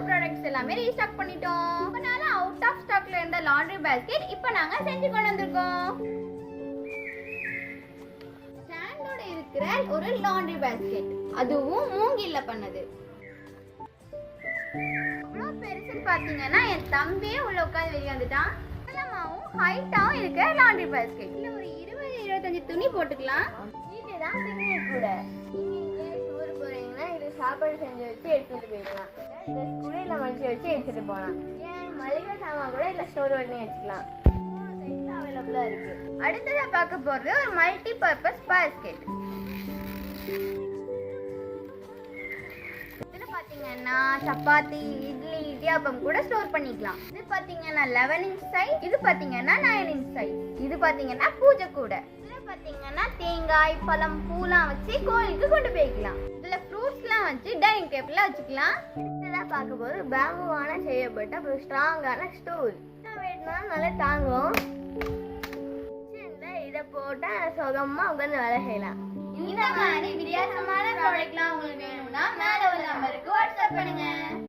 Products எல்லாமே restock பண்ணிட்டோம். அதனால அவுட் ஆஃப் ஸ்டாக்ல இருந்த லாண்ட்ரி பாஸ்கெட் இப்போ நாங்க செஞ்சு கொண்டு வந்திருக்கோம். ஸ்டாண்டோட இருக்கிற ஒரு லாண்ட்ரி பாஸ்கெட், அதுவும் மூங்கில்ல பண்ணது. இவ்வளோ பெருசுன்னு பார்த்தீங்கன்னா என் தம்பியே உள்ள உட்காந்து வெளியே வந்துட்டான். ஹைட்டாவும் இருக்க லாண்ட்ரி பாஸ்கெட். இதுல ஒரு 20-25 துணி போட்டுக்கலாம். இதுதான் பிக்னிக் கூட. நீங்க டூர் போறீங்கன்னா இது சாப்பாடு செஞ்சு வச்சு எடுத்துட்டு போயிடலாம். இந்த ஸ்கூலில் மடிச்சு வச்சு எடுத்துட்டு போகலாம். ஏன் மளிகை சாமான் கூட இல்லை ஸ்டோர் பண்ணி வச்சுக்கலாம். அவைலபிளா இருக்கு. அடுத்ததா பார்க்க போறது ஒரு மல்டி பர்பஸ் பாஸ்கெட். பாத்தீங்கன்னா சப்பாத்தி, இட்லி, இடியாப்பம் கூட ஸ்டோர் பண்ணிக்கலாம். இது பாத்தீங்கன்னா 11 இன்ச் சைஸ், இது பாத்தீங்கன்னா 9 இன்ச் சைஸ். இது பாத்தீங்கன்னா பூஜை கூட. இதுல பாத்தீங்கன்னா தேங்காய், பழம், பூலாம் வச்சு கோயிலுக்கு கொண்டு போய்க்கலாம். இதுல ஃப்ரூட்ஸ்லாம் வச்சு டைனிங் டேபிள்ல வச்சுக்கலாம். இதெல்லாம் பார்க்கும்போது பேம்புவான செய்யப்பட்ட ஒரு ஸ்ட்ராங்கான ஸ்டூல். வெயிட்னா நல்லா தாங்கும். இதை போட்டா சுகமா உட்காந்து வேலை செய்யலாம். இந்த மாதிரி வித்தியாசமான ப்ராடக்ட்லாம் உங்களுக்கு வேணும்னா மேல உள்ள நம்பருக்கு வாட்ஸ்அப் பண்ணுங்க.